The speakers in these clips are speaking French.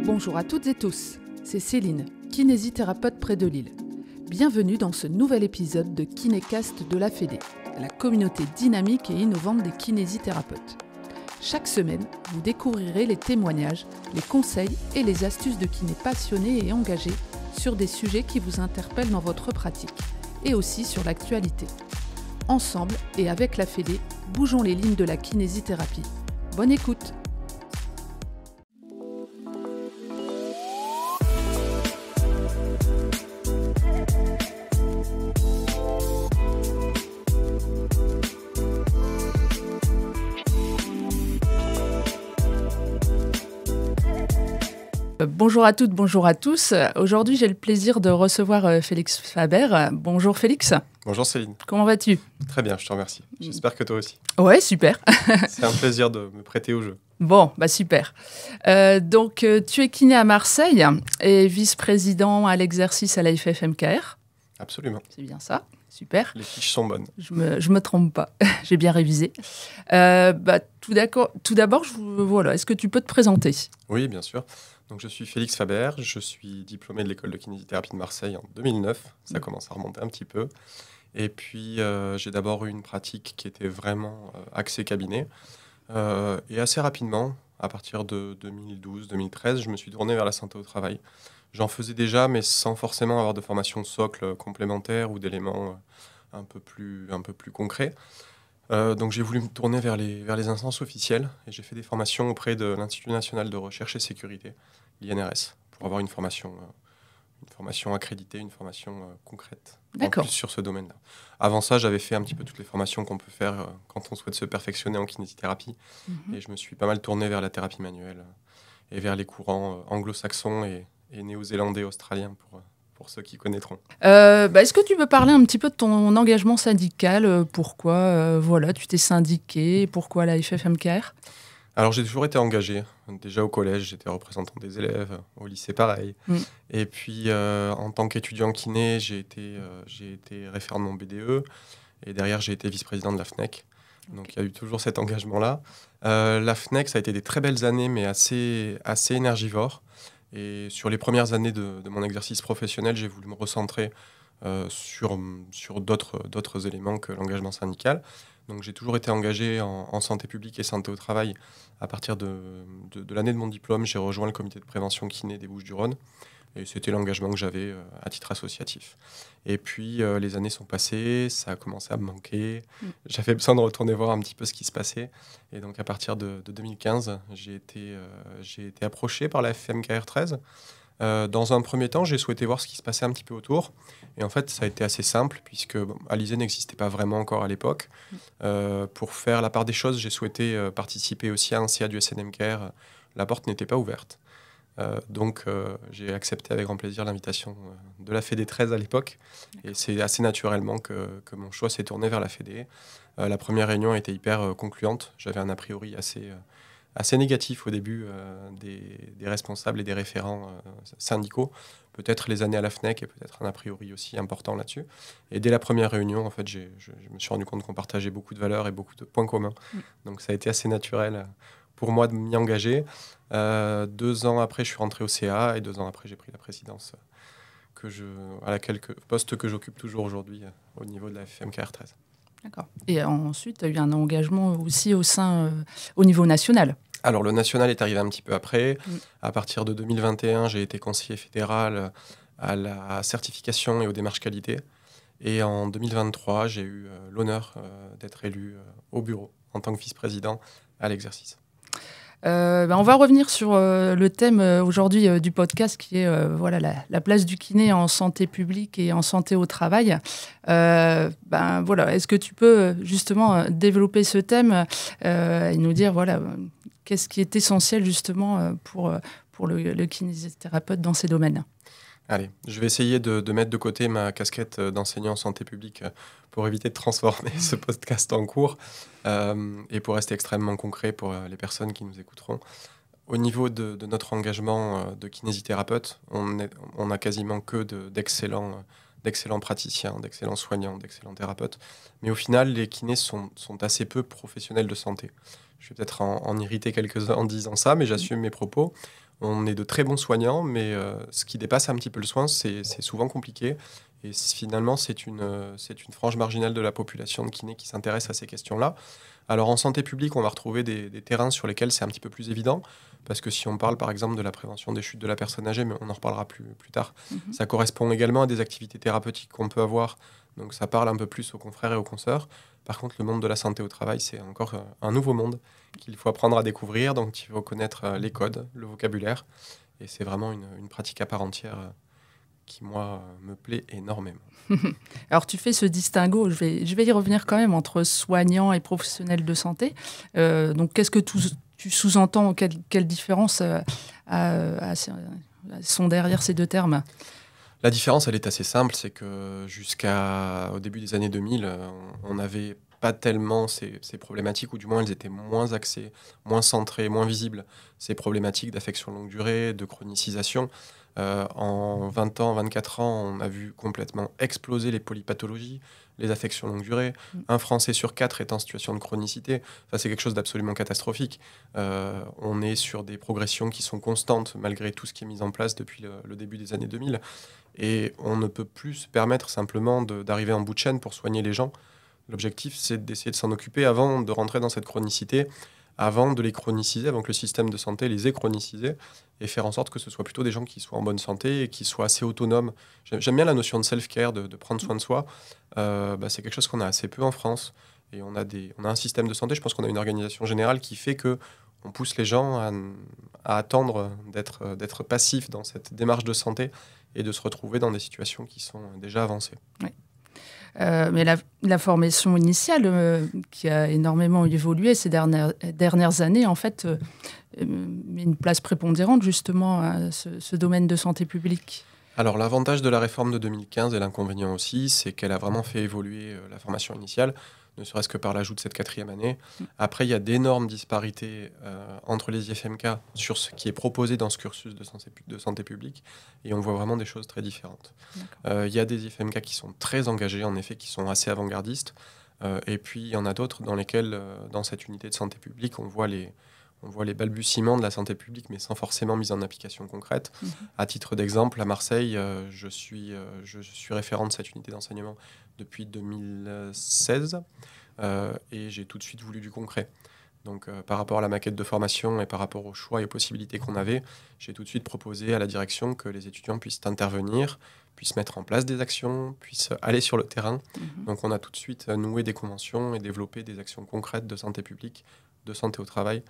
Bonjour à toutes et tous, c'est Céline, kinésithérapeute près de Lille. Bienvenue dans ce nouvel épisode de Kinécast de la Fédé, la communauté dynamique et innovante des kinésithérapeutes. Chaque semaine, vous découvrirez les témoignages, les conseils et les astuces de kinés passionnés et engagés sur des sujets qui vous interpellent dans votre pratique et aussi sur l'actualité. Ensemble et avec la Fédé, bougeons les lignes de la kinésithérapie. Bonne écoute! Bonjour à toutes, bonjour à tous. Aujourd'hui, j'ai le plaisir de recevoir Félix Faber. Bonjour Félix. Bonjour Céline. Comment vas-tu ? Très bien, je te remercie. J'espère que toi aussi. Ouais, super. C'est un plaisir de me prêter au jeu. Bon, bah super. Donc, tu es kiné à Marseille et vice-président à l'exercice à la FFMKR. Absolument. C'est bien ça, super. Les fiches sont bonnes. Je me trompe pas, j'ai bien révisé. Tout d'abord, voilà, est-ce que tu peux te présenter ? Oui, bien sûr. Donc, je suis Félix Faber, je suis diplômé de l'école de kinésithérapie de Marseille en 2009. Ça commence à remonter un petit peu. Et puis, j'ai d'abord eu une pratique qui était vraiment axée cabinet. Et assez rapidement, à partir de 2012-2013, je me suis tourné vers la santé au travail. J'en faisais déjà, mais sans forcément avoir de formation socle complémentaire ou d'éléments un peu plus concrets. Donc j'ai voulu me tourner vers les instances officielles et j'ai fait des formations auprès de l'Institut national de recherche et sécurité, l'INRS, pour avoir une formation accréditée, une formation concrète en plus sur ce domaine-là. Avant ça, j'avais fait un petit peu toutes les formations qu'on peut faire quand on souhaite se perfectionner en kinésithérapie et je me suis pas mal tourné vers la thérapie manuelle et vers les courants anglo-saxons et néo-zélandais, australiens pour ceux qui connaîtront. Est-ce que tu peux parler un petit peu de ton engagement syndical ? Pourquoi tu t'es syndiqué ? Pourquoi la FFMKR ? Alors, j'ai toujours été engagé. Déjà au collège, j'étais représentant des élèves. Au lycée, pareil. Et puis, en tant qu'étudiant kiné, j'ai été référent de mon BDE. Et derrière, j'ai été vice-président de la FNEC. Donc, il y a eu toujours cet engagement-là. La FNEC, ça a été des très belles années, mais assez énergivores. Et sur les premières années de mon exercice professionnel, j'ai voulu me recentrer sur d'autres éléments que l'engagement syndical. Donc j'ai toujours été engagé en santé publique et santé au travail. À partir de l'année de mon diplôme, j'ai rejoint le comité de prévention kiné des Bouches-du-Rhône. Et c'était l'engagement que j'avais à titre associatif. Et puis les années sont passées, ça a commencé à me manquer. J'avais besoin de retourner voir un petit peu ce qui se passait. Et donc à partir de 2015, j'ai été approché par la FFMKR 13. Dans un premier temps, j'ai souhaité voir ce qui se passait un petit peu autour. Et en fait, ça a été assez simple, puisque Alizé n'existait pas vraiment encore à l'époque. Pour faire la part des choses, j'ai souhaité participer aussi à un CA du SNMKR. La porte n'était pas ouverte. Donc, j'ai accepté avec grand plaisir l'invitation de la Fédé 13 à l'époque. Et c'est assez naturellement que mon choix s'est tourné vers la Fédé. La première réunion a été hyper concluante. J'avais un a priori assez négatif au début des responsables et des référents syndicaux. Peut-être les années à la FNEC et peut-être un a priori aussi important là-dessus. Et dès la première réunion, en fait, je me suis rendu compte qu'on partageait beaucoup de valeurs et beaucoup de points communs. Donc ça a été assez naturel pour moi de m'y engager. 2 ans après, je suis rentré au CA et 2 ans après, j'ai pris la présidence poste que j'occupe toujours aujourd'hui au niveau de la FFMKR 13. D'accord. Et ensuite, tu as eu un engagement aussi au niveau national. Alors, le national est arrivé un petit peu après. À partir de 2021, j'ai été conseiller fédéral à la certification et aux démarches qualité. Et en 2023, j'ai eu l'honneur d'être élu au bureau en tant que vice-président à l'exercice. On va revenir sur le thème aujourd'hui du podcast qui est la place du kiné en santé publique et en santé au travail. Est-ce que tu peux justement développer ce thème et nous dire qu'est-ce qui est essentiel justement pour le kinésithérapeute dans ces domaines ? Allez, je vais essayer de mettre de côté ma casquette d'enseignant en santé publique pour éviter de transformer ce podcast en cours et pour rester extrêmement concret pour les personnes qui nous écouteront. Au niveau de notre engagement de kinésithérapeute, on a quasiment que d'excellents praticiens, d'excellents soignants, d'excellents thérapeutes. Mais au final, les kinés sont assez peu professionnels de santé. Je vais peut-être en irriter quelques-uns en disant ça, mais j'assume mes propos. On est de très bons soignants, mais ce qui dépasse un petit peu le soin, c'est souvent compliqué. Et finalement, c'est une frange marginale de la population de kinés qui s'intéresse à ces questions-là. Alors en santé publique, on va retrouver des terrains sur lesquels c'est un petit peu plus évident, parce que si on parle par exemple de la prévention des chutes de la personne âgée, mais on en reparlera plus tard, ça correspond également à des activités thérapeutiques qu'on peut avoir, donc ça parle un peu plus aux confrères et aux consoeurs. Par contre, le monde de la santé au travail, c'est encore un nouveau monde qu'il faut apprendre à découvrir, donc il faut connaître les codes, le vocabulaire, et c'est vraiment une pratique à part entière qui, moi, me plaît énormément. Alors, tu fais ce distinguo, je vais y revenir quand même, entre soignants et professionnels de santé. Donc, qu'est-ce que tu sous-entends, quelles différences sont derrière ces deux termes ? La différence, elle est assez simple, c'est que jusqu'au début des années 2000, on n'avait pas tellement ces problématiques, ou du moins elles étaient moins axées, moins centrées, moins visibles, ces problématiques d'affection longue durée, de chronicisation. En 20 ans, 24 ans, on a vu complètement exploser les polypathologies, les affections longue durée. Un Français sur 4 est en situation de chronicité. Enfin, c'est quelque chose d'absolument catastrophique. On est sur des progressions qui sont constantes malgré tout ce qui est mis en place depuis le début des années 2000. Et on ne peut plus se permettre simplement d'arriver en bout de chaîne pour soigner les gens. L'objectif, c'est d'essayer de s'en occuper avant de rentrer dans cette chronicité, avant de les chroniciser, avant que le système de santé les ait chronisés, et faire en sorte que ce soit plutôt des gens qui soient en bonne santé et qui soient assez autonomes. J'aime bien la notion de self-care, de prendre soin de soi. C'est quelque chose qu'on a assez peu en France. Et on a un système de santé, je pense qu'on a une organisation générale qui fait qu'on pousse les gens à attendre d'être passifs dans cette démarche de santé et de se retrouver dans des situations qui sont déjà avancées. Oui. Mais la formation initiale, qui a énormément évolué ces dernières années, en fait, met une place prépondérante justement à ce domaine de santé publique. Alors l'avantage de la réforme de 2015 et l'inconvénient aussi, c'est qu'elle a vraiment fait évoluer la formation initiale, ne serait-ce que par l'ajout de cette 4e année. Après, il y a d'énormes disparités entre les IFMK sur ce qui est proposé dans ce cursus de santé publique, et on voit vraiment des choses très différentes. Il y a des IFMK qui sont très engagés, en effet, qui sont assez avant-gardistes, et puis il y en a d'autres dans lesquels, dans cette unité de santé publique, on voit les balbutiements de la santé publique, mais sans forcément mise en application concrète. À titre d'exemple, à Marseille, je suis référent de cette unité d'enseignement depuis 2016, et j'ai tout de suite voulu du concret. Donc, par rapport à la maquette de formation et par rapport aux choix et aux possibilités qu'on avait, j'ai tout de suite proposé à la direction que les étudiants puissent intervenir, puissent mettre en place des actions, puissent aller sur le terrain. Donc, on a tout de suite noué des conventions et développé des actions concrètes de santé publique, de santé au travail,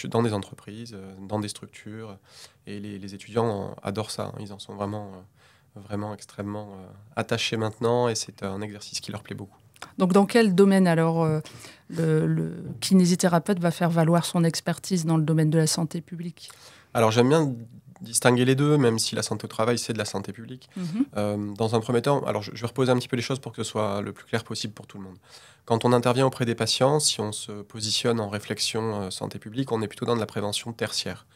dans des entreprises, dans des structures. Et les étudiants adorent ça. Ils en sont vraiment extrêmement attachés maintenant, et c'est un exercice qui leur plaît beaucoup. Donc dans quel domaine alors le kinésithérapeute va faire valoir son expertise dans le domaine de la santé publique ? Alors j'aime bien distinguer les deux, même si la santé au travail, c'est de la santé publique. Dans un premier temps, alors je vais reposer un petit peu les choses pour que ce soit le plus clair possible pour tout le monde. Quand on intervient auprès des patients, si on se positionne en réflexion santé publique, on est plutôt dans de la prévention tertiaire.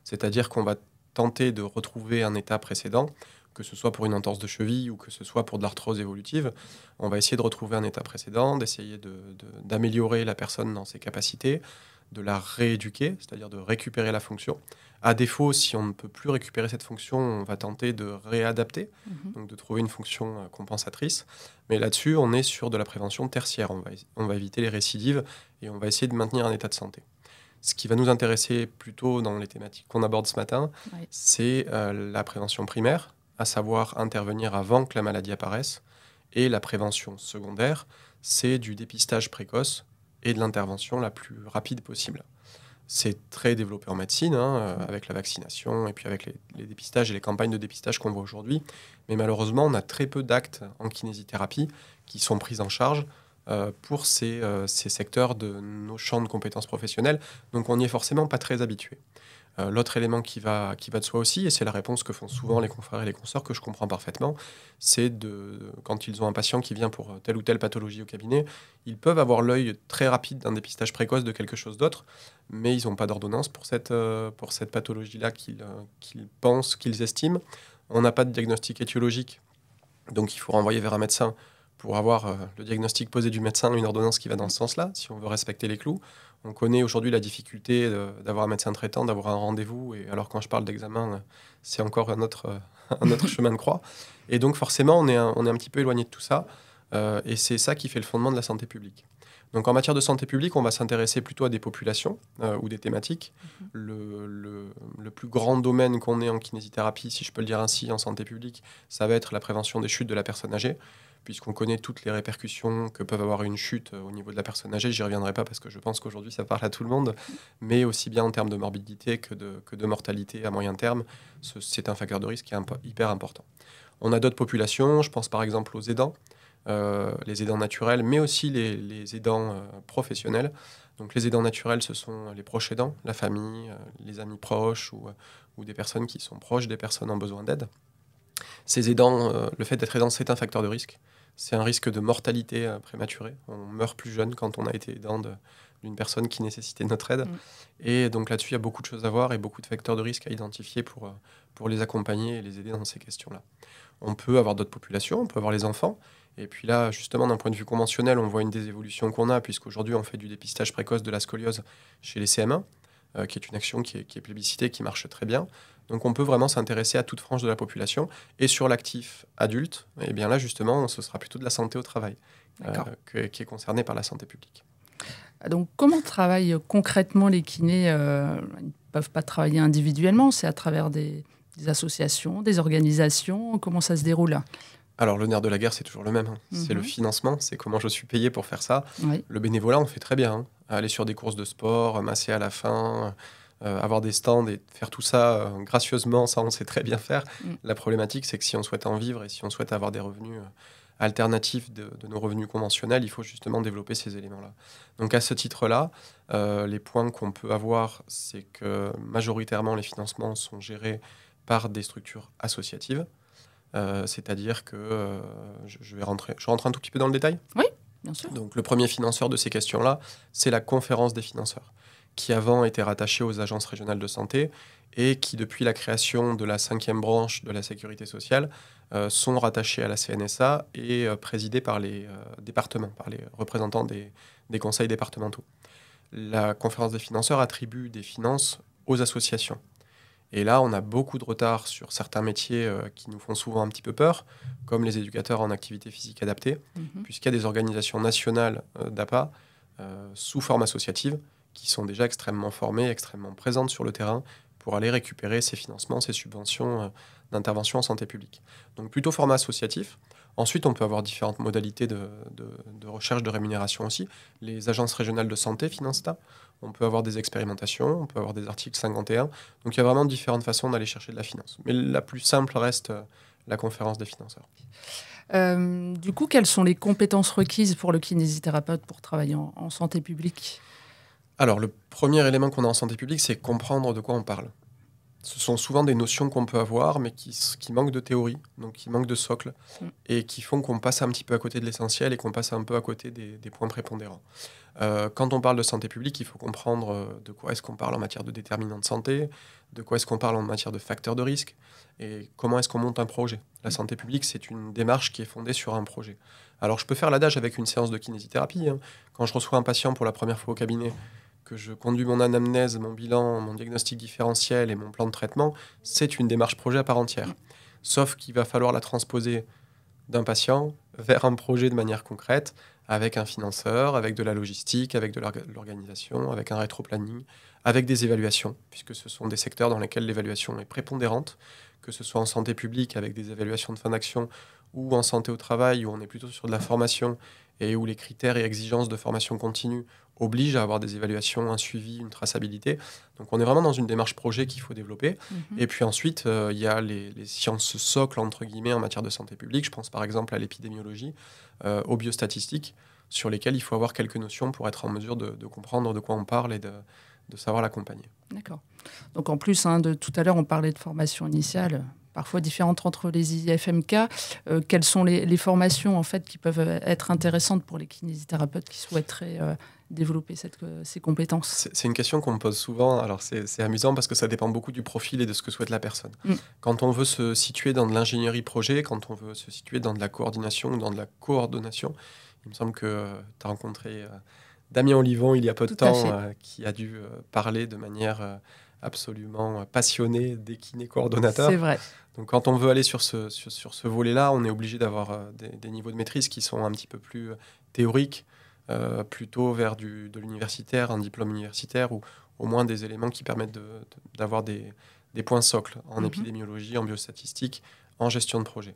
C'est-à-dire qu'on va tenter de retrouver un état précédent, que ce soit pour une entorse de cheville ou que ce soit pour de l'arthrose évolutive. On va essayer de retrouver un état précédent, d'essayer d'améliorer la personne dans ses capacités, de la rééduquer, c'est-à-dire de récupérer la fonction. À défaut, si on ne peut plus récupérer cette fonction, on va tenter de réadapter, donc de trouver une fonction compensatrice. Mais là-dessus, on est sur de la prévention tertiaire. On va éviter les récidives et on va essayer de maintenir un état de santé. Ce qui va nous intéresser plutôt dans les thématiques qu'on aborde ce matin, c'est la prévention primaire, à savoir intervenir avant que la maladie apparaisse. Et la prévention secondaire, c'est du dépistage précoce et de l'intervention la plus rapide possible. C'est très développé en médecine, avec la vaccination et puis avec les dépistages et les campagnes de dépistage qu'on voit aujourd'hui. Mais malheureusement, on a très peu d'actes en kinésithérapie qui sont pris en charge pour ces secteurs de nos champs de compétences professionnelles. Donc on n'y est forcément pas très habitué. L'autre élément qui va de soi aussi, et c'est la réponse que font souvent les confrères et les consoeurs, que je comprends parfaitement, c'est quand ils ont un patient qui vient pour telle ou telle pathologie au cabinet, ils peuvent avoir l'œil très rapide d'un dépistage précoce de quelque chose d'autre, mais ils n'ont pas d'ordonnance pour cette pathologie-là qu'ils pensent, qu'ils estiment. On n'a pas de diagnostic étiologique, donc il faut renvoyer vers un médecin pour avoir le diagnostic posé du médecin, une ordonnance qui va dans ce sens-là, si on veut respecter les clous. On connaît aujourd'hui la difficulté d'avoir un médecin traitant, d'avoir un rendez-vous. Et alors, quand je parle d'examen, c'est encore un autre chemin de croix. Et donc, forcément, on est un petit peu éloigné de tout ça. Et c'est ça qui fait le fondement de la santé publique. Donc, en matière de santé publique, on va s'intéresser plutôt à des populations ou des thématiques. Le plus grand domaine qu'on ait en kinésithérapie, si je peux le dire ainsi, en santé publique, ça va être la prévention des chutes de la personne âgée, puisqu'on connaît toutes les répercussions que peuvent avoir une chute au niveau de la personne âgée. J'y reviendrai pas parce que je pense qu'aujourd'hui, ça parle à tout le monde, mais aussi bien en termes de morbidité que de mortalité à moyen terme, c'est un facteur de risque qui est hyper important. On a d'autres populations, je pense par exemple aux aidants, les aidants naturels, mais aussi les aidants professionnels. Donc les aidants naturels, ce sont les proches aidants, la famille, les amis proches ou des personnes qui sont proches des personnes en besoin d'aide. Ces aidants, le fait d'être aidant, c'est un facteur de risque. C'est un risque de mortalité prématurée. On meurt plus jeune quand on a été aidant d'une personne qui nécessitait notre aide. Et donc là-dessus, il y a beaucoup de choses à voir et beaucoup de facteurs de risque à identifier pour les accompagner et les aider dans ces questions-là. On peut avoir d'autres populations, on peut avoir les enfants. Et puis là, justement, d'un point de vue conventionnel, on voit une des évolutions qu'on a, puisqu'aujourd'hui, on fait du dépistage précoce de la scoliose chez les CM1, qui est une action qui est plébiscitée, qui marche très bien. Donc on peut vraiment s'intéresser à toute frange de la population. Et sur l'actif adulte, eh bien là, justement, ce sera plutôt de la santé au travail qui est concerné par la santé publique. Donc comment travaillent concrètement les kinés Ils ne peuvent pas travailler individuellement, c'est à travers des associations, des organisations. Comment ça se déroule ? Alors, le nerf de la guerre, c'est toujours le même. C'est le financement, c'est comment je suis payé pour faire ça. Oui. Le bénévolat, on fait très bien. Aller sur des courses de sport, masser à la fin, avoir des stands et faire tout ça gracieusement, ça, on sait très bien faire. La problématique, c'est que si on souhaite en vivre et si on souhaite avoir des revenus alternatifs de nos revenus conventionnels, il faut justement développer ces éléments-là. Donc, à ce titre-là, les points qu'on peut avoir, c'est que majoritairement, les financements sont gérés par des structures associatives. C'est-à-dire que je rentre un tout petit peu dans le détail. Oui, bien sûr. Donc le premier financeur de ces questions-là, c'est la conférence des financeurs, qui avant était rattachée aux agences régionales de santé et qui, depuis la création de la 5e branche de la sécurité sociale, sont rattachés à la CNSA et présidés par les départements, par les représentants des conseils départementaux. La conférence des financeurs attribue des finances aux associations. Et là, on a beaucoup de retard sur certains métiers qui nous font souvent un petit peu peur, comme les éducateurs en activité physique adaptée, puisqu'il y a des organisations nationales d'APA sous forme associative qui sont déjà extrêmement formées, extrêmement présentes sur le terrain pour aller récupérer ces financements, ces subventions d'intervention en santé publique. Donc plutôt format associatif. Ensuite, on peut avoir différentes modalités de recherche de rémunération aussi. Les agences régionales de santé financent ça. On peut avoir des expérimentations, on peut avoir des articles 51. Donc il y a vraiment différentes façons d'aller chercher de la finance. Mais la plus simple reste la conférence des financeurs. Du coup, quelles sont les compétences requises pour le kinésithérapeute pour travailler en santé publique ? Alors, le premier élément qu'on a en santé publique, c'est comprendre de quoi on parle. Ce sont souvent des notions qu'on peut avoir, mais qui manquent de théorie, donc qui manquent de socle, et qui font qu'on passe un petit peu à côté de l'essentiel et qu'on passe un peu à côté des points prépondérants. Quand on parle de santé publique, il faut comprendre de quoi est-ce qu'on parle en matière de déterminants de santé, de quoi est-ce qu'on parle en matière de facteurs de risque, et comment est-ce qu'on monte un projet. La santé publique, c'est une démarche qui est fondée sur un projet. Alors, je peux faire l'adage avec une séance de kinésithérapie. Quand je reçois un patient pour la première fois au cabinet, que je conduis mon anamnèse, mon bilan, mon diagnostic différentiel et mon plan de traitement, c'est une démarche projet à part entière. Sauf qu'il va falloir la transposer d'un patient vers un projet de manière concrète, avec un financeur, avec de la logistique, avec de l'organisation, avec un rétro-planning, avec des évaluations, puisque ce sont des secteurs dans lesquels l'évaluation est prépondérante, que ce soit en santé publique avec des évaluations de fin d'action ou en santé au travail où on est plutôt sur de la formation et où les critères et exigences de formation continue obligent à avoir des évaluations, un suivi, une traçabilité. Donc on est vraiment dans une démarche projet qu'il faut développer. Et puis ensuite, il y a les sciences socles, entre guillemets, en matière de santé publique. Je pense par exemple à l'épidémiologie, aux biostatistiques, sur lesquelles il faut avoir quelques notions pour être en mesure de comprendre de quoi on parle et de savoir l'accompagner. D'accord. Donc en plus, de tout à l'heure, on parlait de formation initiale, parfois différentes entre les IFMK. Quelles sont les formations en fait, qui peuvent être intéressantes pour les kinésithérapeutes qui souhaiteraient développer ces compétences ? C'est une question qu'on me pose souvent. Alors c'est amusant parce que ça dépend beaucoup du profil et de ce que souhaite la personne. Quand on veut se situer dans de l'ingénierie projet, quand on veut se situer dans de la coordination ou dans de la coordination, il me semble que tu as rencontré Damien Olivon, il y a peu de Tout à temps, fait. qui a dû parler de manière absolument passionnée des kinés C'est coordonnateurs. vrai. Donc quand on veut aller sur ce volet-là, on est obligé d'avoir des niveaux de maîtrise qui sont un petit peu plus théoriques, plutôt vers de l'universitaire, un diplôme universitaire, ou au moins des éléments qui permettent d'avoir des points socles en épidémiologie, en biostatistique, en gestion de projet.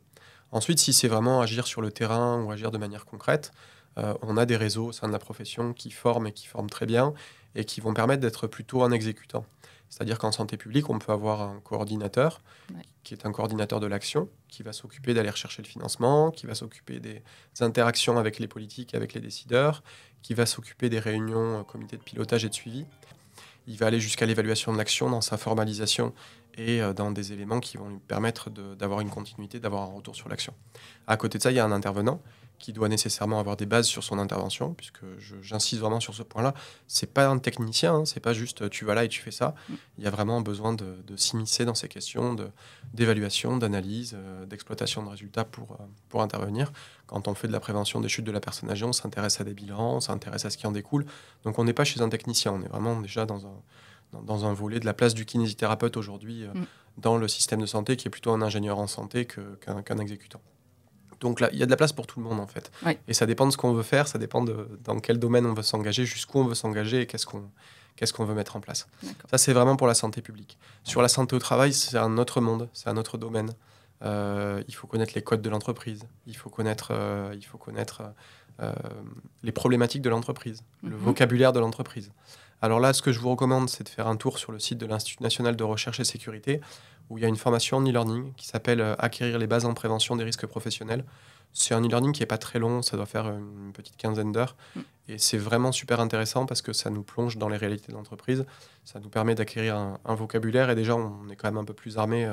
Ensuite, si c'est vraiment agir sur le terrain ou agir de manière concrète, on a des réseaux au sein de la profession qui forment et qui forment très bien et qui vont permettre d'être plutôt un exécutant. C'est-à-dire qu'en santé publique, on peut avoir un coordinateur qui est un coordinateur de l'action, qui va s'occuper d'aller rechercher le financement, qui va s'occuper des interactions avec les politiques, avec les décideurs, qui va s'occuper des réunions, comités de pilotage et de suivi. Il va aller jusqu'à l'évaluation de l'action dans sa formalisation et dans des éléments qui vont lui permettre d'avoir une continuité, d'avoir un retour sur l'action. À côté de ça, il y a un intervenant qui doit nécessairement avoir des bases sur son intervention, puisque j'insiste vraiment sur ce point-là. C'est pas un technicien, hein, c'est pas juste tu vas là et tu fais ça. Il y a vraiment besoin de s'immiscer dans ces questions d'évaluation, d'analyse, d'exploitation de résultats pour intervenir. Quand on fait de la prévention des chutes de la personne âgée, on s'intéresse à des bilans, on s'intéresse à ce qui en découle. Donc on n'est pas chez un technicien, on est vraiment déjà dans un volet de la place du kinésithérapeute aujourd'hui dans le système de santé, qui est plutôt un ingénieur en santé qu'un exécutant. Donc là, il y a de la place pour tout le monde, en fait. Oui. Et ça dépend de ce qu'on veut faire, ça dépend dans quel domaine on veut s'engager, jusqu'où on veut s'engager et qu'est-ce qu'on veut mettre en place. D'accord. Ça, c'est vraiment pour la santé publique. Sur la santé au travail, c'est un autre monde, c'est un autre domaine. Il faut connaître les codes de l'entreprise, il faut connaître les problématiques de l'entreprise, le vocabulaire de l'entreprise. Alors là, ce que je vous recommande, c'est de faire un tour sur le site de l'Institut national de recherche et sécurité, où il y a une formation en e-learning qui s'appelle « Acquérir les bases en prévention des risques professionnels ». C'est un e-learning qui n'est pas très long, ça doit faire une petite quinzaine d'heures. Et c'est vraiment super intéressant parce que ça nous plonge dans les réalités de l'entreprise. Ça nous permet d'acquérir un vocabulaire et déjà, on est quand même un peu plus armé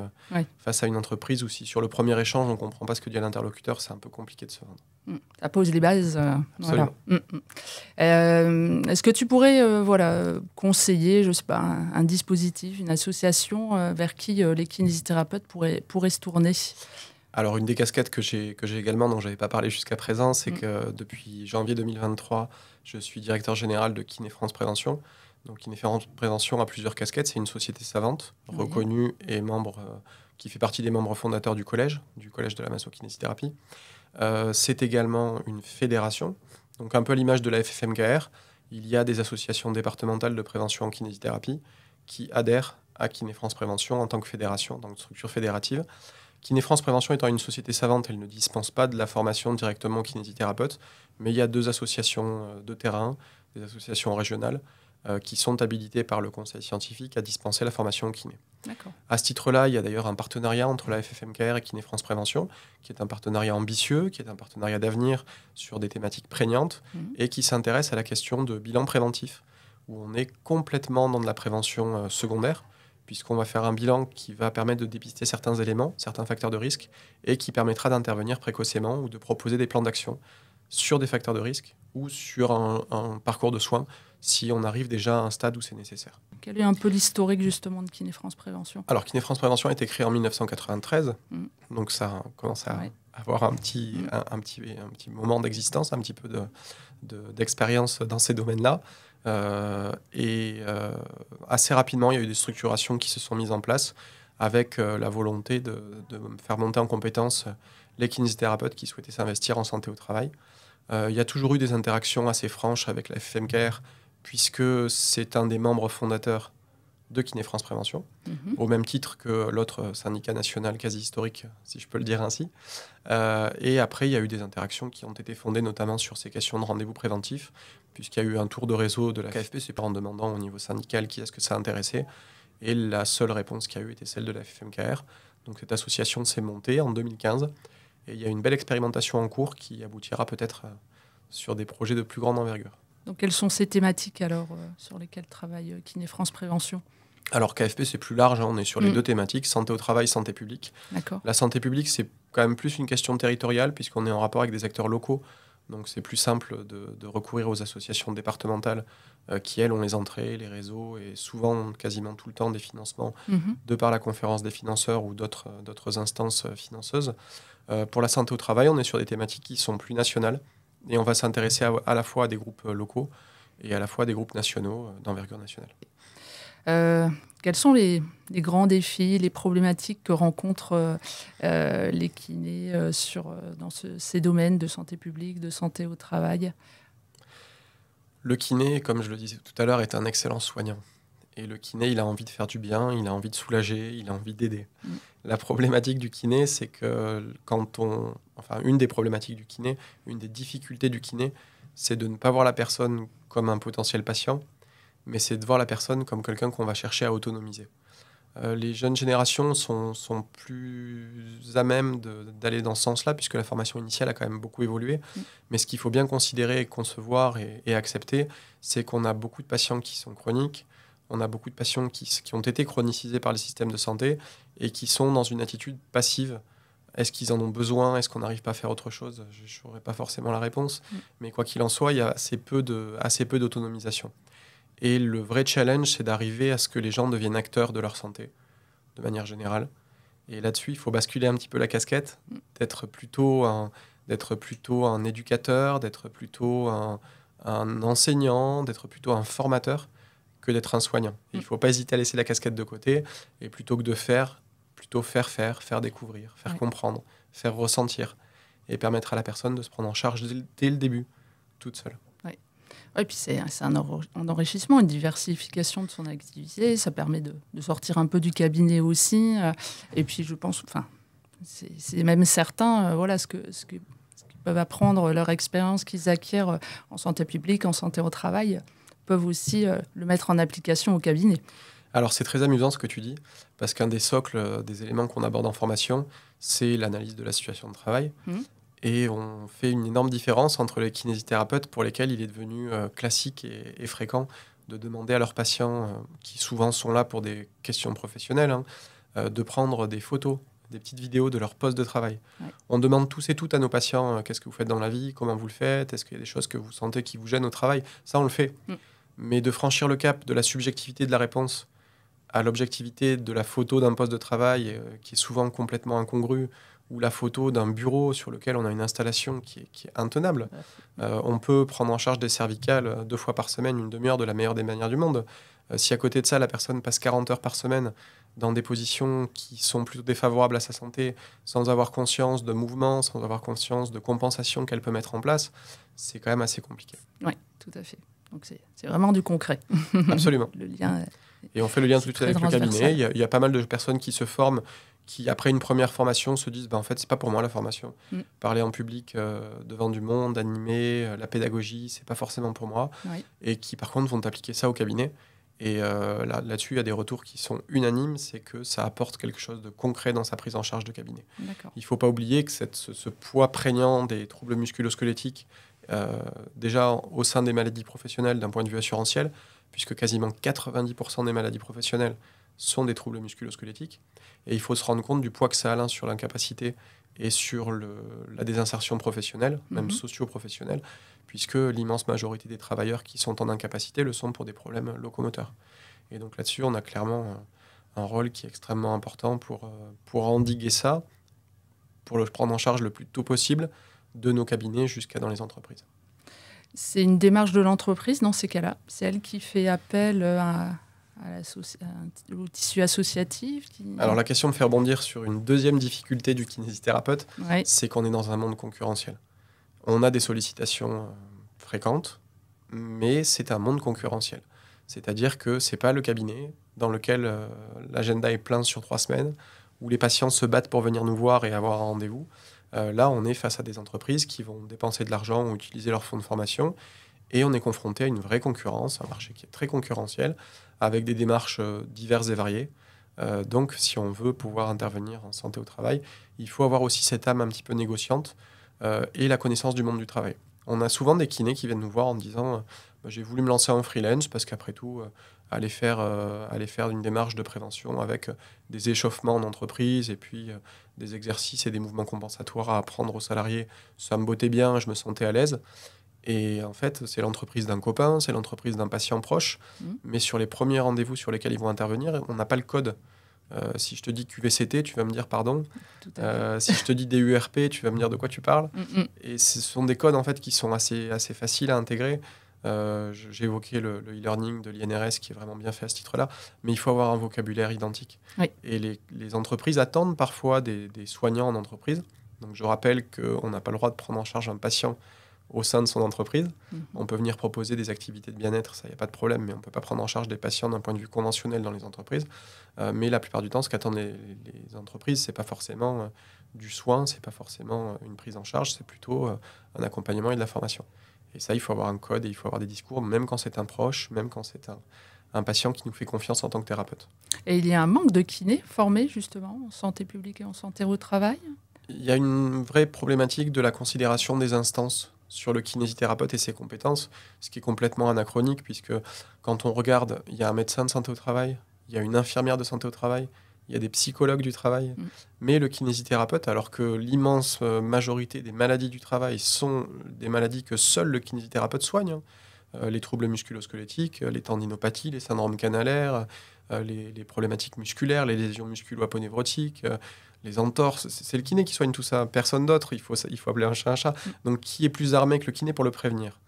face à une entreprise où si sur le premier échange, on ne comprend pas ce que dit l'interlocuteur, c'est un peu compliqué de se vendre. Ça pose les bases. Absolument. Voilà. Est-ce que tu pourrais conseiller, je sais pas, un dispositif, une association vers qui les kinésithérapeutes pourraient se tourner ? Alors, une des casquettes que j'ai également, dont je n'avais pas parlé jusqu'à présent, c'est que depuis janvier 2023, je suis directeur général de Kiné France Prévention. Donc, Kiné France Prévention a plusieurs casquettes. C'est une société savante, reconnue et qui fait partie des membres fondateurs du collège de la masso-kinésithérapie. C'est également une fédération, donc un peu à l'image de la FFMKR. Il y a des associations départementales de prévention en kinésithérapie qui adhèrent à Kiné France Prévention en tant que fédération, donc structure fédérative. Kiné France Prévention étant une société savante, elle ne dispense pas de la formation directement aux kinésithérapeutes, mais il y a 2 associations de terrain, des associations régionales, qui sont habilitées par le conseil scientifique à dispenser la formation au kiné. D'accord. À ce titre-là, il y a d'ailleurs un partenariat entre la FFMKR et Kiné France Prévention, qui est un partenariat ambitieux, qui est un partenariat d'avenir sur des thématiques prégnantes et qui s'intéresse à la question de bilan préventif, où on est complètement dans de la prévention secondaire, puisqu'on va faire un bilan qui va permettre de dépister certains éléments, certains facteurs de risque, et qui permettra d'intervenir précocement ou de proposer des plans d'action sur des facteurs de risque ou sur un parcours de soins, si on arrive déjà à un stade où c'est nécessaire. Quel est un peu l'historique justement de Kiné France Prévention ? Alors, Kiné France Prévention a été créé en 1993, donc ça commence à avoir un petit moment d'existence, un petit peu d'expérience dans ces domaines-là. Assez rapidement, il y a eu des structurations qui se sont mises en place avec la volonté de faire monter en compétence les kinésithérapeutes qui souhaitaient s'investir en santé au travail. Il y a toujours eu des interactions assez franches avec la FFMKR, puisque c'est un des membres fondateurs de Kiné France Prévention, au même titre que l'autre syndicat national quasi historique, si je peux le dire ainsi. Et après, il y a eu des interactions qui ont été fondées notamment sur ces questions de rendez-vous préventifs, puisqu'il y a eu un tour de réseau de la KFPC en demandant au niveau syndical qui est-ce que ça intéressait. Et la seule réponse qu'il y a eu était celle de la FFMKR. Donc cette association s'est montée en 2015. Et il y a une belle expérimentation en cours qui aboutira peut-être sur des projets de plus grande envergure. Donc quelles sont ces thématiques alors sur lesquelles travaille Kiné France Prévention ? Alors KFP, c'est plus large, on est sur les 2 thématiques, santé au travail, santé publique. D'accord. La santé publique, c'est quand même plus une question territoriale, puisqu'on est en rapport avec des acteurs locaux. Donc c'est plus simple de recourir aux associations départementales qui, elles, ont les entrées, les réseaux, et souvent, quasiment tout le temps, des financements de par la conférence des financeurs ou d'autres instances financeuses. Pour la santé au travail, on est sur des thématiques qui sont plus nationales, et on va s'intéresser à la fois à des groupes locaux et à la fois des groupes nationaux d'envergure nationale. Quels sont les grands défis, les problématiques que rencontrent les kinés dans ces domaines de santé publique, de santé au travail ? Le kiné, comme je le disais tout à l'heure, est un excellent soignant. Et le kiné, il a envie de faire du bien, il a envie de soulager, il a envie d'aider. La problématique du kiné, c'est que une des problématiques du kiné, une des difficultés du kiné, c'est de ne pas voir la personne comme un potentiel patient, mais c'est de voir la personne comme quelqu'un qu'on va chercher à autonomiser. Les jeunes générations sont plus à même d'aller dans ce sens-là, puisque la formation initiale a quand même beaucoup évolué. Mais ce qu'il faut bien considérer, concevoir et accepter, c'est qu'on a beaucoup de patients qui sont chroniques, on a beaucoup de patients qui ont été chronicisés par les systèmes de santé et qui sont dans une attitude passive. Est-ce qu'ils en ont besoin ? Est-ce qu'on n'arrive pas à faire autre chose ? Je n'aurai pas forcément la réponse. Mais quoi qu'il en soit, il y a assez peu d'autonomisation. Et le vrai challenge, c'est d'arriver à ce que les gens deviennent acteurs de leur santé, de manière générale. Et là-dessus, il faut basculer un petit peu la casquette, d'être plutôt un éducateur, d'être plutôt un enseignant, d'être plutôt un formateur, que d'être un soignant. Et il ne faut pas hésiter à laisser la casquette de côté, et plutôt que de faire, plutôt faire découvrir, faire comprendre, faire ressentir, et permettre à la personne de se prendre en charge dès le début, toute seule. Oui, puis c'est un enrichissement, une diversification de son activité. Ça permet de sortir un peu du cabinet aussi. Et puis, je pense, c'est même certain, ce qu'ils peuvent apprendre, leur expérience qu'ils acquièrent en santé publique, en santé au travail, peuvent aussi le mettre en application au cabinet. Alors, c'est très amusant ce que tu dis, parce qu'un des socles, des éléments qu'on aborde en formation, c'est l'analyse de la situation de travail. Et on fait une énorme différence entre les kinésithérapeutes pour lesquels il est devenu classique et fréquent de demander à leurs patients, qui souvent sont là pour des questions professionnelles, de prendre des photos, des petites vidéos de leur poste de travail. On demande tous et toutes à nos patients qu'est-ce que vous faites dans la vie, comment vous le faites, est-ce qu'il y a des choses que vous sentez qui vous gênent au travail ? Ça, on le fait. Mais de franchir le cap de la subjectivité de la réponse à l'objectivité de la photo d'un poste de travail qui est souvent complètement incongrue, ou la photo d'un bureau sur lequel on a une installation qui est intenable. On peut prendre en charge des cervicales 2 fois par semaine, une demi-heure de la meilleure des manières du monde. Si à côté de ça, la personne passe 40 heures par semaine dans des positions qui sont plutôt défavorables à sa santé, sans avoir conscience de mouvement, sans avoir conscience de compensation qu'elle peut mettre en place, c'est quand même assez compliqué. Oui, tout à fait. Donc c'est vraiment du concret. Absolument. Le lien et on fait le lien tout de suite avec le cabinet. Il y a pas mal de personnes qui se forment, qui après une première formation se disent en fait c'est pas pour moi la formation. Parler en public devant du monde, animer, la pédagogie, c'est pas forcément pour moi. Et qui par contre vont appliquer ça au cabinet. Et là-dessus, il y a des retours qui sont unanimes, c'est que ça apporte quelque chose de concret dans sa prise en charge de cabinet. Il ne faut pas oublier que ce poids prégnant des troubles musculo-squelettiques, déjà au sein des maladies professionnelles d'un point de vue assurantiel, puisque quasiment 90% des maladies professionnelles sont des troubles musculo-squelettiques. Et il faut se rendre compte du poids que ça a sur l'incapacité et sur la désinsertion professionnelle, même socio-professionnelle, puisque l'immense majorité des travailleurs qui sont en incapacité le sont pour des problèmes locomoteurs. Et donc là-dessus, on a clairement un rôle qui est extrêmement important pour endiguer ça, pour le prendre en charge le plus tôt possible, de nos cabinets jusqu'à dans les entreprises. C'est une démarche de l'entreprise dans ces cas-là. C'est elle qui fait appel au tissu associatif Alors la question me fait rebondir sur une deuxième difficulté du kinésithérapeute, c'est qu'on est dans un monde concurrentiel. On a des sollicitations fréquentes, mais c'est un monde concurrentiel. C'est-à-dire que ce n'est pas le cabinet dans lequel l'agenda est plein sur 3 semaines, où les patients se battent pour venir nous voir et avoir un rendez-vous. Là, on est face à des entreprises qui vont dépenser de l'argent ou utiliser leur fonds de formation, et on est confronté à une vraie concurrence, un marché qui est très concurrentiel, avec des démarches diverses et variées. Donc, si on veut pouvoir intervenir en santé au travail, il faut avoir aussi cette âme un petit peu négociante et la connaissance du monde du travail. On a souvent des kinés qui viennent nous voir en disant j'ai voulu me lancer en freelance parce qu'après tout, aller faire une démarche de prévention avec des échauffements en entreprise et puis des exercices et des mouvements compensatoires à apprendre aux salariés, ça me bottait bien, je me sentais à l'aise. Et en fait, c'est l'entreprise d'un copain, c'est l'entreprise d'un patient proche, mais sur les premiers rendez-vous sur lesquels ils vont intervenir, on n'a pas le code. Si je te dis QVCT, tu vas me dire pardon. Si je te dis DURP, tu vas me dire de quoi tu parles. Et ce sont des codes en fait qui sont assez faciles à intégrer. J'ai évoqué le e-learning de l'INRS qui est vraiment bien fait à ce titre-là, mais il faut avoir un vocabulaire identique. Oui. Et les entreprises attendent parfois des soignants en entreprise. Donc je rappelle qu'on n'a pas le droit de prendre en charge un patient au sein de son entreprise. On peut venir proposer des activités de bien-être, ça, il n'y a pas de problème, mais on ne peut pas prendre en charge des patients d'un point de vue conventionnel dans les entreprises. Mais la plupart du temps, ce qu'attendent les entreprises, ce n'est pas forcément du soin, ce n'est pas forcément une prise en charge, c'est plutôt un accompagnement et de la formation. Et ça, il faut avoir un code et il faut avoir des discours, même quand c'est un proche, même quand c'est un patient qui nous fait confiance en tant que thérapeute. Et il y a un manque de kinés formés justement en santé publique et en santé au travail? Il y a une vraie problématique de la considération des instances sur le kinésithérapeute et ses compétences, ce qui est complètement anachronique, puisque quand on regarde, il y a un médecin de santé au travail, il y a une infirmière de santé au travail, il y a des psychologues du travail, mais le kinésithérapeute, alors que l'immense majorité des maladies du travail sont des maladies que seul le kinésithérapeute soigne, les troubles musculo-squelettiques, les tendinopathies, les syndromes canalaires, les problématiques musculaires, les lésions musculo-aponevrotiques, les entorses, c'est le kiné qui soigne tout ça, personne d'autre, il faut appeler un chat un chat. Donc qui est plus armé que le kiné pour le prévenir?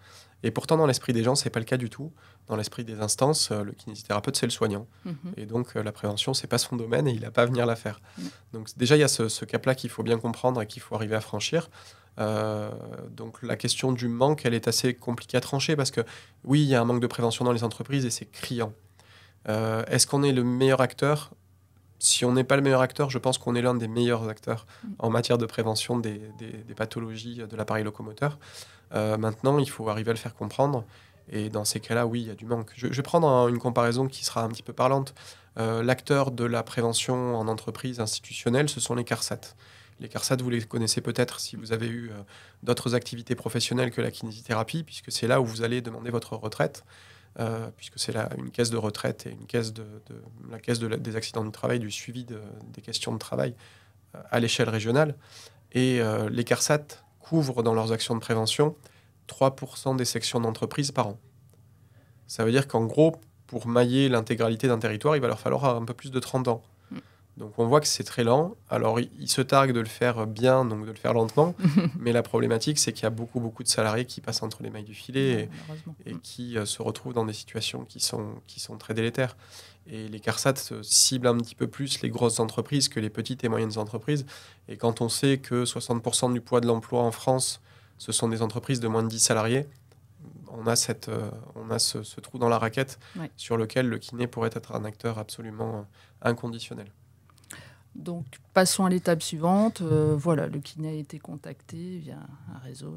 Et pourtant, dans l'esprit des gens, c'est pas le cas du tout. Dans l'esprit des instances, le kinésithérapeute, c'est le soignant. Et donc, la prévention, c'est pas son domaine et il n'a pas à venir la faire. Donc, déjà, il y a ce cap-là qu'il faut bien comprendre et qu'il faut arriver à franchir. Donc, la question du manque, elle est assez compliquée à trancher parce que, oui, il y a un manque de prévention dans les entreprises et c'est criant. Est-ce qu'on est le meilleur acteur? Si on n'est pas le meilleur acteur, je pense qu'on est l'un des meilleurs acteurs en matière de prévention des pathologies de l'appareil locomoteur. Maintenant, il faut arriver à le faire comprendre. Et dans ces cas-là, oui, il y a du manque. Je vais prendre une comparaison qui sera un petit peu parlante. L'acteur de la prévention en entreprise institutionnelle, ce sont les CARSAT. Les CARSAT, vous les connaissez peut-être si vous avez eu d'autres activités professionnelles que la kinésithérapie, puisque c'est là où vous allez demander votre retraite. Puisque c'est une caisse de retraite et une caisse la caisse des accidents du travail, du suivi des questions de travail à l'échelle régionale. Et les CARSAT couvrent dans leurs actions de prévention 3% des sections d'entreprise par an. Ça veut dire qu'en gros, pour mailler l'intégralité d'un territoire, il va leur falloir un peu plus de 30 ans. Donc on voit que c'est très lent. Alors ils se targuent de le faire bien, donc de le faire lentement. Mais la problématique, c'est qu'il y a beaucoup de salariés qui passent entre les mailles du filet et qui se retrouvent dans des situations qui sont très délétères. Et les CARSAT ciblent un petit peu plus les grosses entreprises que les petites et moyennes entreprises. Et quand on sait que 60% du poids de l'emploi en France, ce sont des entreprises de moins de 10 salariés, on a ce trou dans la raquette sur lequel le kiné pourrait être un acteur absolument inconditionnel. Donc, passons à l'étape suivante. Voilà, le kiné a été contacté via un réseau,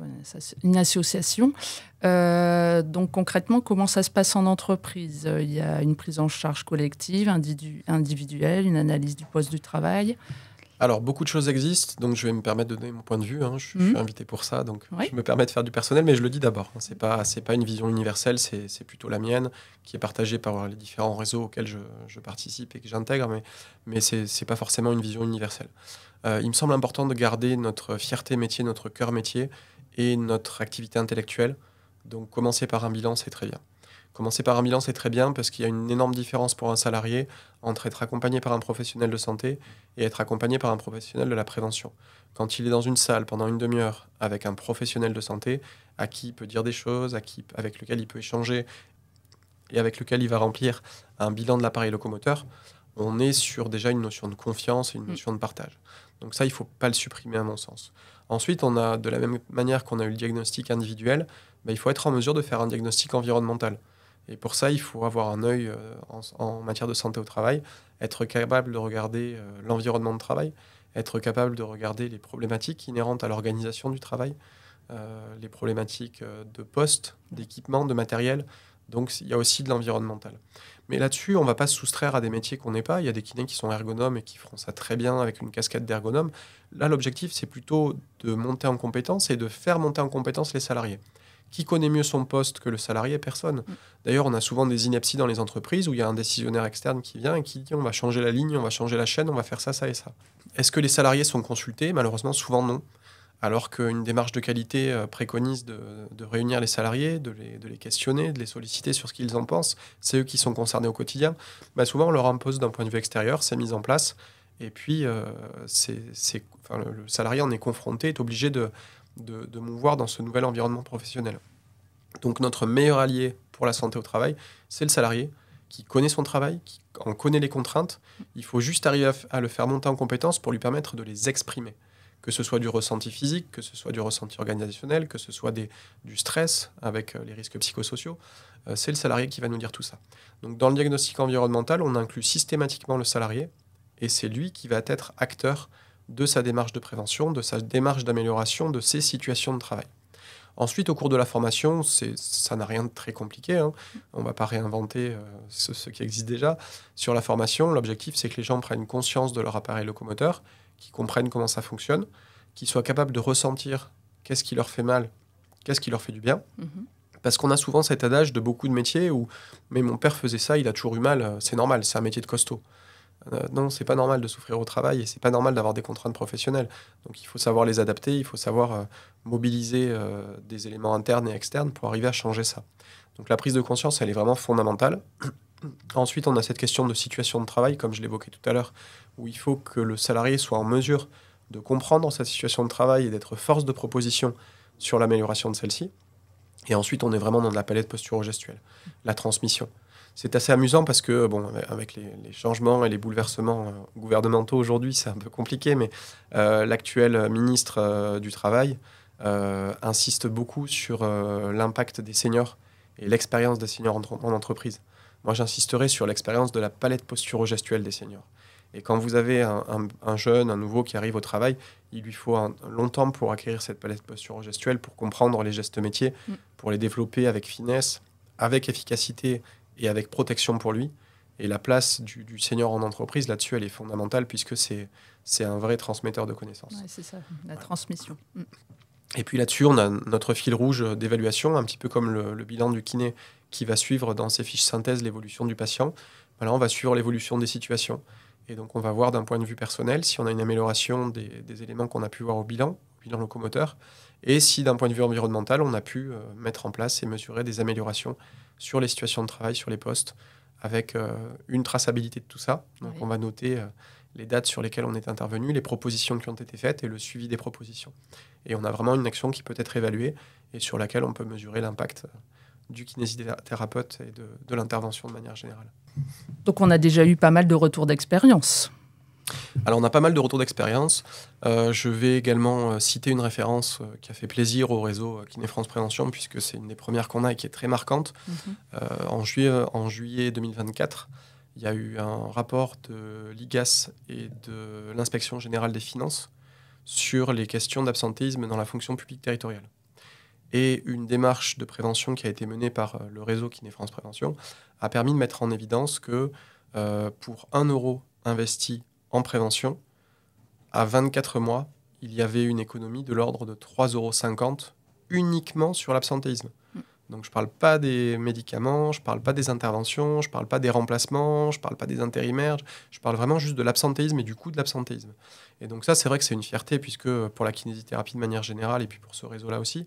une association. Donc, concrètement, comment ça se passe en entreprise? Il y a une prise en charge collective, individuelle, une analyse du poste du travail. Alors, beaucoup de choses existent, donc je vais me permettre de donner mon point de vue. Je suis invité pour ça, donc je me permets de faire du personnel, mais je le dis d'abord. C'est pas une vision universelle, c'est plutôt la mienne, qui est partagée par les différents réseaux auxquels je participe et que j'intègre, mais c'est pas forcément une vision universelle. Il me semble important de garder notre fierté métier, notre cœur métier et notre activité intellectuelle. Donc, commencer par un bilan, c'est très bien. Commencer par un bilan, c'est très bien parce qu'il y a une énorme différence pour un salarié entre être accompagné par un professionnel de santé et être accompagné par un professionnel de la prévention. Quand il est dans une salle pendant une demi-heure avec un professionnel de santé à qui il peut dire des choses, avec lequel il peut échanger et avec lequel il va remplir un bilan de l'appareil locomoteur, on est sur déjà une notion de confiance et une notion de partage. Donc ça, il ne faut pas le supprimer à mon sens. Ensuite, on a, de la même manière qu'on a eu le diagnostic individuel, il faut être en mesure de faire un diagnostic environnemental. Et pour ça, il faut avoir un œil en matière de santé au travail, être capable de regarder l'environnement de travail, être capable de regarder les problématiques inhérentes à l'organisation du travail, les problématiques de poste, d'équipement, de matériel. Donc, il y a aussi de l'environnemental. Mais là-dessus, on ne va pas se soustraire à des métiers qu'on n'est pas. Il y a des kinés qui sont ergonomes et qui feront ça très bien avec une casquette d'ergonome. Là, l'objectif, c'est plutôt de monter en compétence et de faire monter en compétence les salariés. Qui connaît mieux son poste que le salarié? Personne. D'ailleurs, on a souvent des inepties dans les entreprises où il y a un décisionnaire externe qui vient et qui dit on va changer la ligne, on va changer la chaîne, on va faire ça, ça et ça. Est-ce que les salariés sont consultés? Malheureusement, souvent non. Alors qu'une démarche de qualité préconise de réunir les salariés, de les questionner, de les solliciter sur ce qu'ils en pensent. C'est eux qui sont concernés au quotidien. Souvent, on leur impose d'un point de vue extérieur, c'est mis en place. Et puis, le salarié en est confronté, est obligé de mouvoir dans ce nouvel environnement professionnel. Donc notre meilleur allié pour la santé au travail, c'est le salarié qui connaît son travail, qui en connaît les contraintes. Il faut juste arriver à le faire monter en compétences pour lui permettre de les exprimer. Que ce soit du ressenti physique, que ce soit du ressenti organisationnel, que ce soit du stress avec les risques psychosociaux. C'est le salarié qui va nous dire tout ça. Donc dans le diagnostic environnemental, on inclut systématiquement le salarié et c'est lui qui va être acteur de sa démarche de prévention, de sa démarche d'amélioration de ses situations de travail. Ensuite, au cours de la formation, ça n'a rien de très compliqué. On ne va pas réinventer ce qui existe déjà. Sur la formation, l'objectif, c'est que les gens prennent conscience de leur appareil locomoteur, qu'ils comprennent comment ça fonctionne, qu'ils soient capables de ressentir qu'est-ce qui leur fait mal, qu'est-ce qui leur fait du bien. Parce qu'on a souvent cet adage de beaucoup de métiers où « mais mon père faisait ça, il a toujours eu mal, c'est normal, c'est un métier de costaud ». Non, c'est pas normal de souffrir au travail et c'est pas normal d'avoir des contraintes professionnelles. Donc il faut savoir les adapter, il faut savoir mobiliser des éléments internes et externes pour arriver à changer ça. Donc la prise de conscience, elle est vraiment fondamentale. Ensuite, on a cette question de situation de travail, comme je l'évoquais tout à l'heure, où il faut que le salarié soit en mesure de comprendre sa situation de travail et d'être force de proposition sur l'amélioration de celle-ci. Et ensuite, on est vraiment dans de la palette posturo-gestuelle, la transmission. C'est assez amusant parce que, bon, avec les changements et les bouleversements gouvernementaux aujourd'hui, c'est un peu compliqué, mais l'actuel ministre du Travail insiste beaucoup sur l'impact des seniors et l'expérience des seniors en entreprise. Moi, j'insisterai sur l'expérience de la palette posturo-gestuelle des seniors. Et quand vous avez un jeune, un nouveau qui arrive au travail, il lui faut longtemps pour acquérir cette palette posturo-gestuelle, pour comprendre les gestes métiers, pour les développer avec finesse, avec efficacité et avec protection pour lui. Et la place du senior en entreprise, là-dessus, elle est fondamentale puisque c'est un vrai transmetteur de connaissances. Ouais, c'est ça, la transmission. Et puis là-dessus, on a notre fil rouge d'évaluation, un petit peu comme le bilan du kiné qui va suivre dans ses fiches synthèse l'évolution du patient. Voilà, on va suivre l'évolution des situations. Et donc, on va voir d'un point de vue personnel si on a une amélioration des éléments qu'on a pu voir au bilan locomoteur, et si d'un point de vue environnemental, on a pu mettre en place et mesurer des améliorations sur les situations de travail, sur les postes, avec une traçabilité de tout ça. Donc, on va noter les dates sur lesquelles on est intervenu, les propositions qui ont été faites et le suivi des propositions. Et on a vraiment une action qui peut être évaluée et sur laquelle on peut mesurer l'impact du kinésithérapeute et de l'intervention de manière générale. Donc on a déjà eu pas mal de retours d'expérience. Alors on a pas mal de retours d'expérience. Je vais également citer une référence qui a fait plaisir au réseau Kiné France Prévention, puisque c'est une des premières qu'on a et qui est très marquante. En juillet 2024, il y a eu un rapport de l'IGAS et de l'Inspection Générale des Finances sur les questions d'absentéisme dans la fonction publique territoriale. Et une démarche de prévention qui a été menée par le réseau Kiné France Prévention a permis de mettre en évidence que pour 1 euro investi en prévention, à 24 mois, il y avait une économie de l'ordre de 3,50 € uniquement sur l'absentéisme. Donc je ne parle pas des médicaments, je ne parle pas des interventions, je ne parle pas des remplacements, je ne parle pas des intérimaires, je parle vraiment juste de l'absentéisme et du coût de l'absentéisme. Et donc ça, c'est vrai que c'est une fierté, puisque pour la kinésithérapie de manière générale, et puis pour ce réseau-là aussi,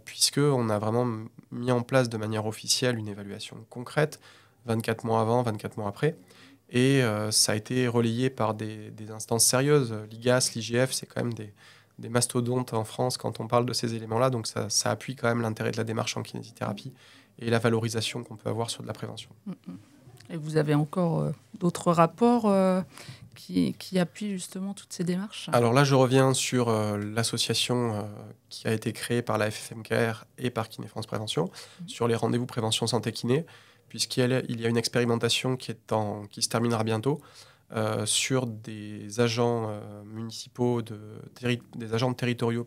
puisqu'on a vraiment mis en place de manière officielle une évaluation concrète, 24 mois avant, 24 mois après, et ça a été relayé par des instances sérieuses. L'IGAS, l'IGF, c'est quand même des mastodontes en France quand on parle de ces éléments-là, donc ça appuie quand même l'intérêt de la démarche en kinésithérapie et la valorisation qu'on peut avoir sur de la prévention. Et vous avez encore d'autres rapports qui appuient justement toutes ces démarches ? Alors là, je reviens sur l'association qui a été créée par la FFMKR et par Kiné France Prévention, sur les rendez-vous prévention santé kiné, puisqu'il y a une expérimentation qui se terminera bientôt, sur des agents municipaux, des agents territoriaux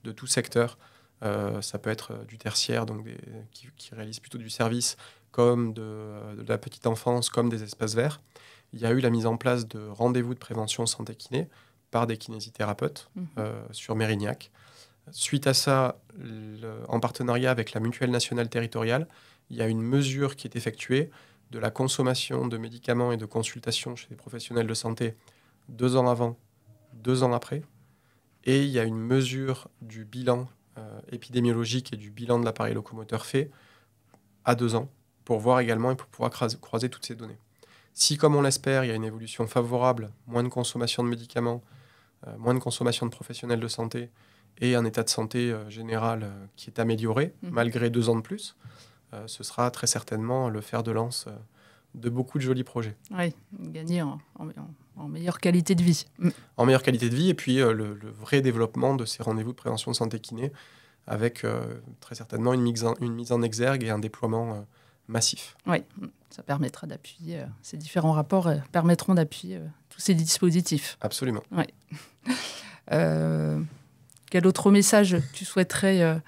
de tout secteur. Ça peut être du tertiaire, donc qui réalisent plutôt du service, comme de la petite enfance, comme des espaces verts. Il y a eu la mise en place de rendez-vous de prévention santé kiné par des kinésithérapeutes sur Mérignac. Suite à ça, en partenariat avec la Mutuelle nationale territoriale, il y a une mesure qui est effectuée de la consommation de médicaments et de consultations chez les professionnels de santé 2 ans avant, 2 ans après. Et il y a une mesure du bilan épidémiologique et du bilan de l'appareil locomoteur fait à 2 ans pour voir également et pour pouvoir croiser toutes ces données. Si, comme on l'espère, il y a une évolution favorable, moins de consommation de médicaments, moins de consommation de professionnels de santé et un état de santé général qui est amélioré, malgré 2 ans de plus, ce sera très certainement le fer de lance de beaucoup de jolis projets. Oui, gagner en meilleure qualité de vie. En meilleure qualité de vie, et puis le vrai développement de ces rendez-vous de prévention de santé kiné, avec très certainement une mise en exergue et un déploiement massif. Oui, ça permettra d'appuyer, ces différents rapports permettront d'appuyer tous ces dispositifs. Absolument. Ouais. Quel autre message tu souhaiterais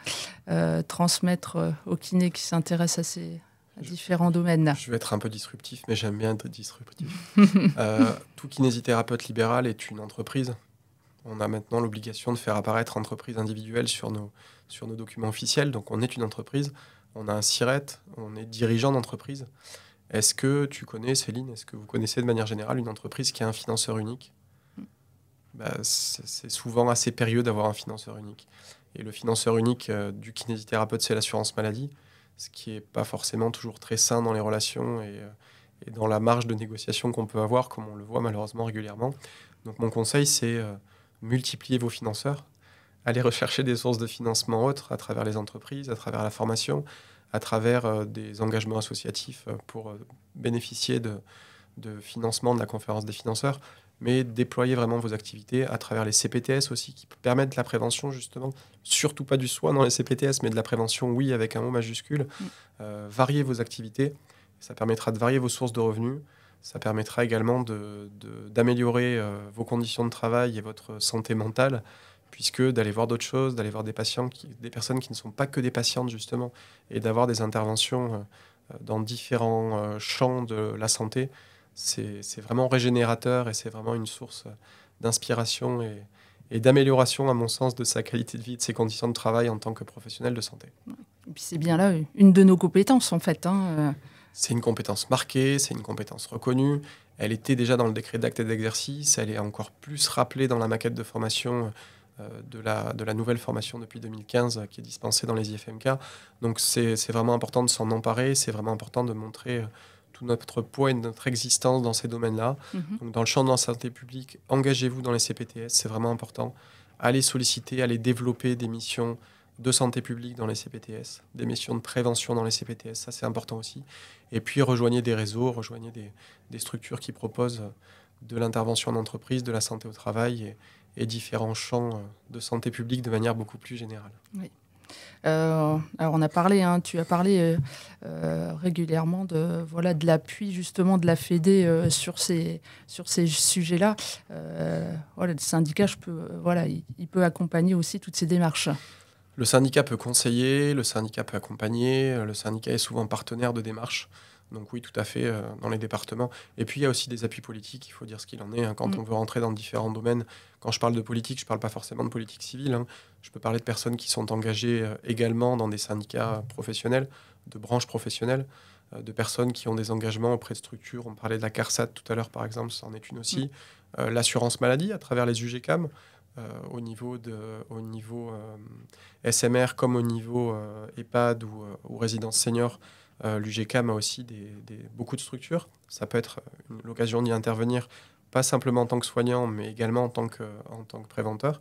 transmettre aux kinés qui s'intéressent à ces différents domaines? Je vais être un peu disruptif, mais j'aime bien être disruptif. Tout kinésithérapeute libéral est une entreprise. On a maintenant l'obligation de faire apparaître entreprise individuelle sur nos documents officiels. Donc on est une entreprise, on a un SIRET, on est dirigeant d'entreprise. Est-ce que tu connais, Céline, est-ce que vous connaissez de manière générale une entreprise qui a un financeur unique ? C'est souvent assez périlleux d'avoir un financeur unique. Et le financeur unique du kinésithérapeute, c'est l'assurance maladie, ce qui n'est pas forcément toujours très sain dans les relations et dans la marge de négociation qu'on peut avoir, comme on le voit malheureusement régulièrement. Donc mon conseil, c'est multiplier vos financeurs, aller rechercher des sources de financement autres à travers les entreprises, à travers la formation, à travers des engagements associatifs pour bénéficier de financement de la conférence des financeurs, mais déployer vraiment vos activités à travers les CPTS aussi, qui permettent la prévention justement, surtout pas du soin dans les CPTS, mais de la prévention, oui, avec un O majuscule. Varier vos activités, ça permettra de varier vos sources de revenus, ça permettra également d'améliorer vos conditions de travail et votre santé mentale, puisque d'aller voir d'autres choses, d'aller voir des personnes qui ne sont pas que des patientes justement, et d'avoir des interventions dans différents champs de la santé, c'est vraiment régénérateur et c'est vraiment une source d'inspiration et d'amélioration, à mon sens, de sa qualité de vie, de ses conditions de travail en tant que professionnel de santé. Et puis c'est bien là une de nos compétences en fait. C'est une compétence marquée, c'est une compétence reconnue. Elle était déjà dans le décret d'acte et d'exercice, elle est encore plus rappelée dans la maquette de formation de la nouvelle formation depuis 2015 qui est dispensée dans les IFMK. Donc c'est vraiment important de s'en emparer, c'est vraiment important de montrer tout notre poids et notre existence dans ces domaines-là. Donc dans le champ de la santé publique, engagez-vous dans les CPTS, c'est vraiment important. Allez solliciter, allez développer des missions de santé publique dans les CPTS, des missions de prévention dans les CPTS, ça c'est important aussi. Et puis rejoignez des réseaux, rejoignez des structures qui proposent de l'intervention en entreprise, de la santé au travail et différents champs de santé publique de manière beaucoup plus générale. Oui. Alors on a parlé, tu as parlé régulièrement de l'appui justement de la Fédé sur ces sujets-là. Le syndicat, il peut accompagner aussi toutes ces démarches. Le syndicat peut conseiller, le syndicat peut accompagner, le syndicat est souvent partenaire de démarches. Donc oui, tout à fait, dans les départements. Et puis il y a aussi des appuis politiques, il faut dire ce qu'il en est. Quand on veut rentrer dans différents domaines, quand je parle de politique, je ne parle pas forcément de politique civile. Je peux parler de personnes qui sont engagées également dans des syndicats professionnels, de branches professionnelles, de personnes qui ont des engagements auprès de structures. On parlait de la CARSAT tout à l'heure, par exemple, c'en est une aussi. L'assurance maladie, à travers les UGCAM, au niveau SMR comme au niveau EHPAD ou résidence senior. L'UGCAM a aussi beaucoup de structures. Ça peut être l'occasion d'y intervenir, pas simplement en tant que soignant, mais également en tant que préventeur.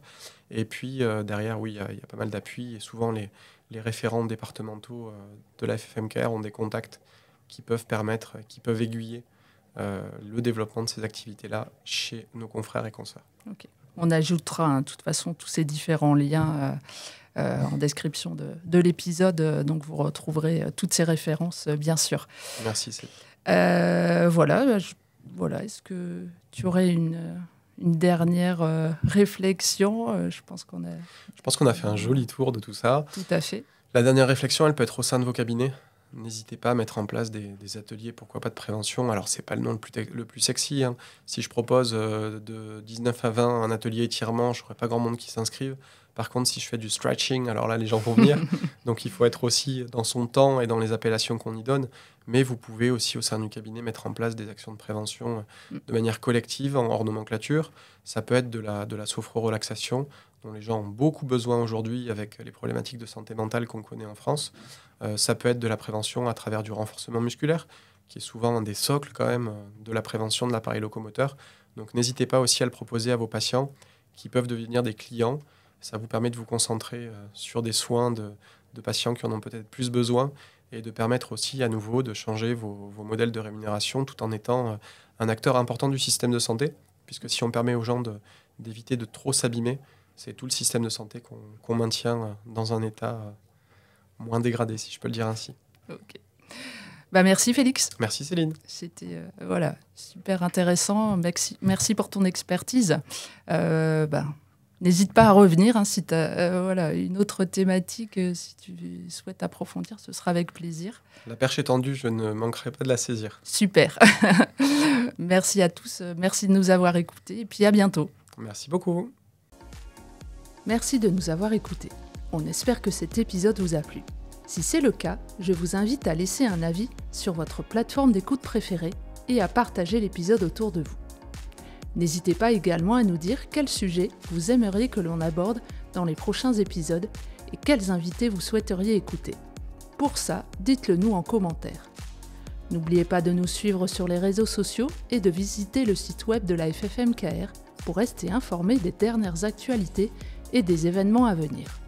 Et puis derrière, oui, il y a pas mal d'appuis. Et souvent, les référents départementaux de la FFMKR ont des contacts qui peuvent aiguiller le développement de ces activités-là chez nos confrères et consoeurs. Okay. On ajoutera de toute façon tous ces différents liens en description de l'épisode, donc vous retrouverez toutes ces références, bien sûr. Merci, Céline. Voilà, est-ce que tu aurais une dernière réflexion? Je pense qu'on a fait un joli tour de tout ça. Tout à fait. La dernière réflexion, elle peut être au sein de vos cabinets. N'hésitez pas à mettre en place des ateliers, pourquoi pas de prévention. Alors, c'est pas le nom le plus sexy. Si je propose de 19 à 20 un atelier étirement, je n'aurai pas grand monde qui s'inscrive. Par contre, si je fais du stretching, alors là, les gens vont venir. Donc, il faut être aussi dans son temps et dans les appellations qu'on y donne. Mais vous pouvez aussi, au sein du cabinet, mettre en place des actions de prévention de manière collective, hors nomenclature. Ça peut être de la sophro-relaxation, dont les gens ont beaucoup besoin aujourd'hui avec les problématiques de santé mentale qu'on connaît en France. Ça peut être de la prévention à travers du renforcement musculaire, qui est souvent un des socles quand même de la prévention de l'appareil locomoteur. Donc n'hésitez pas aussi à le proposer à vos patients qui peuvent devenir des clients Ça vous permet de vous concentrer sur des soins de patients qui en ont peut-être plus besoin et de permettre aussi à nouveau de changer vos modèles de rémunération tout en étant un acteur important du système de santé, puisque si on permet aux gens d'éviter de trop s'abîmer, c'est tout le système de santé qu'on maintient dans un état moins dégradé, si je peux le dire ainsi. Ok. Merci Félix. Merci Céline. C'était super intéressant. Merci pour ton expertise. N'hésite pas à revenir si tu as une autre thématique, si tu souhaites approfondir, ce sera avec plaisir. La perche est tendue, je ne manquerai pas de la saisir. Super. Merci à tous, merci de nous avoir écoutés et puis à bientôt. Merci beaucoup. Merci de nous avoir écoutés. On espère que cet épisode vous a plu. Si c'est le cas, je vous invite à laisser un avis sur votre plateforme d'écoute préférée et à partager l'épisode autour de vous. N'hésitez pas également à nous dire quel sujet vous aimeriez que l'on aborde dans les prochains épisodes et quels invités vous souhaiteriez écouter. Pour ça, dites-le nous en commentaire. N'oubliez pas de nous suivre sur les réseaux sociaux et de visiter le site web de la FFMKR pour rester informé des dernières actualités et des événements à venir.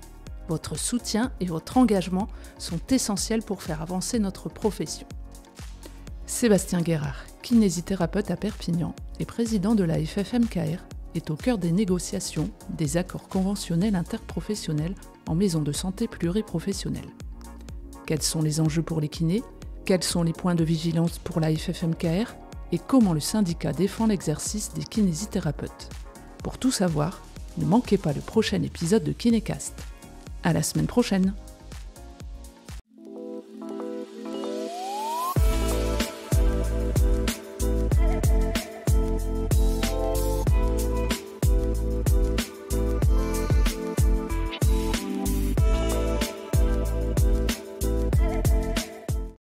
Votre soutien et votre engagement sont essentiels pour faire avancer notre profession. Sébastien Guérard, kinésithérapeute à Perpignan et président de la FFMKR, est au cœur des négociations des accords conventionnels interprofessionnels en maison de santé pluriprofessionnelle. Quels sont les enjeux pour les kinés ? Quels sont les points de vigilance pour la FFMKR ? Et comment le syndicat défend l'exercice des kinésithérapeutes ? Pour tout savoir, ne manquez pas le prochain épisode de KinéCast. À la semaine prochaine!